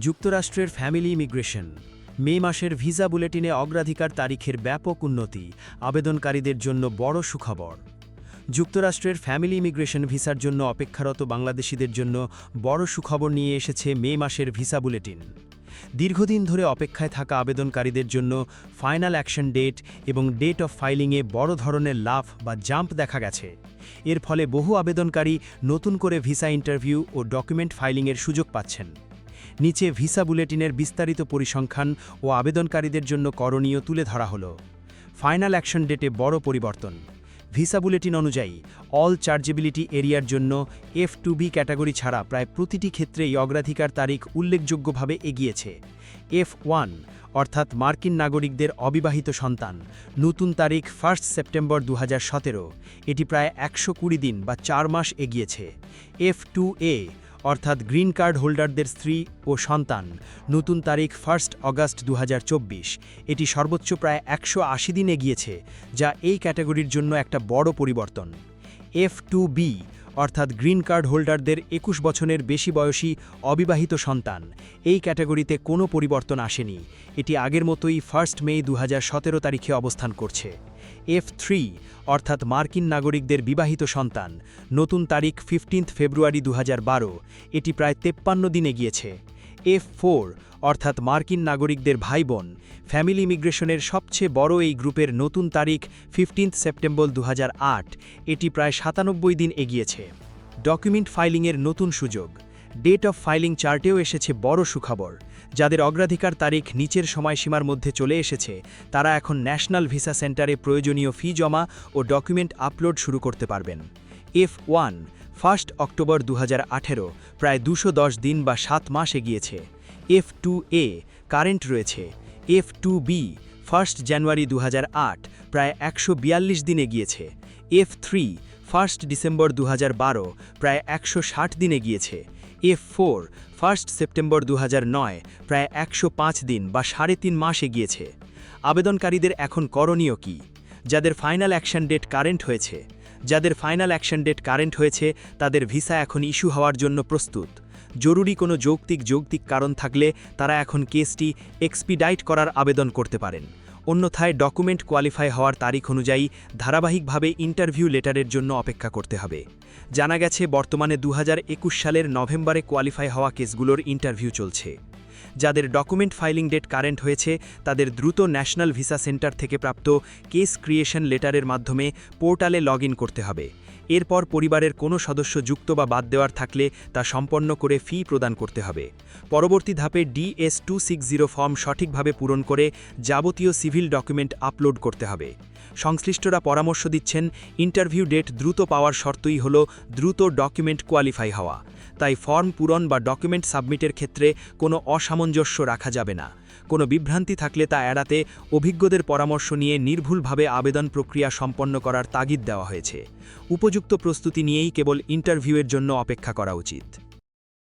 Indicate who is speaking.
Speaker 1: যুক্তরাষ্ট্রের family immigration মে মাসের visa বুলেটিনে অগ্রাধিকার তারিখের ব্যাপক উন্নতি আবেদনকারীদের জন্য বড় সুখবর। যুক্তরাষ্ট্রের ফ্যামিলি ইমিগ্রেশন ভিসার জন্য অপেক্ষারত বাংলাদেশিদের জন্য বড় সুখবর নিয়ে এসেছে মে মাসের ভিসা বুলেটিন। দীর্ঘদিন ধরে অপেক্ষায় থাকা আবেদনকারীদের জন্য ফাইনাল অ্যাকশন ডেট এবং ডেট অফ ফাইলিংয়ে বড় ধরনের লাফ বা জাম্প দেখা গেছে। এর ফলে বহু আবেদনকারী নতুন করে ভিসা ইন্টারভিউ ও ডকুমেন্ট ফাইলিংয়ের সুযোগ পাচ্ছেন। নিচে ভিসা বুলেটিনের বিস্তারিত পরিসংখ্যান ও আবেদনকারীদের জন্য করণীয় তুলে ধরা হলো। ফাইনাল অ্যাকশন ডেটে বড় পরিবর্তন। ভিসা বুলেটিন অনুযায়ী অল চার্জেবিলিটি এরিয়ার জন্য F2B ক্যাটাগরি ছাড়া প্রায় প্রতিটি ক্ষেত্রেই অগ্রাধিকার তারিখ উল্লেখযোগ্যভাবে এগিয়েছে। F1 অর্থাৎ মার্কিন নাগরিকদের অবিবাহিত সন্তান, নতুন তারিখ 1 সেপ্টেম্বর 2017, এটি প্রায় 120 দিন বা 4 মাস এগিয়েছে। F2A অর্থাৎ গ্রিন কার্ড হোল্ডারদের স্ত্রী ও সন্তান, নতুন তারিখ 1 অগাস্ট 2024, এটি সর্বোচ্চ প্রায় 180 দিন এগিয়েছে, যা এই ক্যাটাগরির জন্য একটা বড় পরিবর্তন। F2B অর্থাৎ গ্রিন কার্ড হোল্ডারদের 21 বছরের বেশি বয়সী অবিবাহিত সন্তান, এই ক্যাটাগরিতে কোনো পরিবর্তন আসেনি, এটি আগের মতোই 1 মে 2017 তারিখে অবস্থান করছে। F3 অর্থাৎ মার্কিন নাগরিকদের বিবাহিত সন্তান, নতুন তারিখ 15 ফেব্রুয়ারি 2012, এটি প্রায় 53 দিন এগিয়েছে। F4 অর্থাৎ মার্কিন নাগরিকদের ভাই বোন, ফ্যামিলি ইমিগ্রেশনের সবচেয়ে বড় এই গ্রুপের নতুন তারিখ 15 সেপ্টেম্বর 2008, এটি প্রায় 97 দিন এগিয়েছে। ডকুমেন্ট ফাইলিংয়ের নতুন সুযোগ। ডেট অফ ফাইলিং চার্টেও এসেছে বড় সুখবর। যাদের অগ্রাধিকার তারিখ নিচের সময়সীমার মধ্যে চলে এসেছে, তারা এখন ন্যাশনাল ভিসা সেন্টারে প্রয়োজনীয় ফি জমা ও ডকুমেন্ট আপলোড শুরু করতে পারবেন। F1 1 অক্টোবর 2018, প্রায় 210 দিন বা 7 মাস এগিয়েছে। F2A কারেন্ট রয়েছে। F2B 1 জানুয়ারি 2008, প্রায় 142 দিন এগিয়েছে। F3 1 ডিসেম্বর 2012, প্রায় 160 দিন এগিয়েছে। F4 1 সেপ্টেম্বর 2009, প্রায় 105 দিন বা 3.5 মাস এগিয়েছে। আবেদনকারীদের এখন করণীয় কি? যাদের ফাইনাল অ্যাকশন ডেট কারেন্ট হয়েছে, তাদের ভিসা এখন ইস্যু হওয়ার জন্য প্রস্তুত। জরুরি কোনো যৌক্তিক কারণ থাকলে তারা এখন কেসটি এক্সপিডাইট করার আবেদন করতে পারেন। অন্যথায় ডকুমেন্ট কোয়ালিফাই হওয়ার তারিখ অনুযায়ী ধারাবাহিকভাবে ইন্টারভিউ লেটারের জন্য অপেক্ষা করতে হবে। জানা গেছে বর্তমানে 2021 সালের নভেম্বরে কোয়ালিফাই হওয়া কেসগুলোর ইন্টারভিউ চলছে। যাদের ডকুমেন্ট ফাইলিং ডেট কারেন্ট হয়েছে, তাদের দ্রুত ন্যাশনাল ভিসা সেন্টার থেকে প্রাপ্ত কেস ক্রিয়েশন লেটারের মাধ্যমে পোর্টালে লগ ইন করতে হবে। এরপর পরিবারের কোনো সদস্য যুক্ত বা বাদ দেওয়ার থাকলে তা সম্পন্ন করে ফি প্রদান করতে হবে। পরবর্তী ধাপে DS-260 ফর্ম সঠিকভাবে পূরণ করে যাবতীয় সিভিল ডকুমেন্ট আপলোড করতে হবে। সংশ্লিষ্টরা পরামর্শ দিচ্ছেন, ইন্টারভিউ ডেট দ্রুত পাওয়ার শর্তই হল দ্রুত ডকুমেন্ট কোয়ালিফাই হওয়া। তাই ফর্ম পূরণ বা ডকুমেন্ট সাবমিটের ক্ষেত্রে কোনো অসামঞ্জস্য রাখা যাবে না। কোনো বিভ্রান্তি থাকলে তা এড়াতে অভিজ্ঞদের পরামর্শ নিয়ে নির্ভুলভাবে আবেদন প্রক্রিয়া সম্পন্ন করার তাগিদ দেওয়া হয়েছে। উপযুক্ত প্রস্তুতি নিয়েই কেবল ইন্টারভিউয়ের জন্য অপেক্ষা করা উচিত।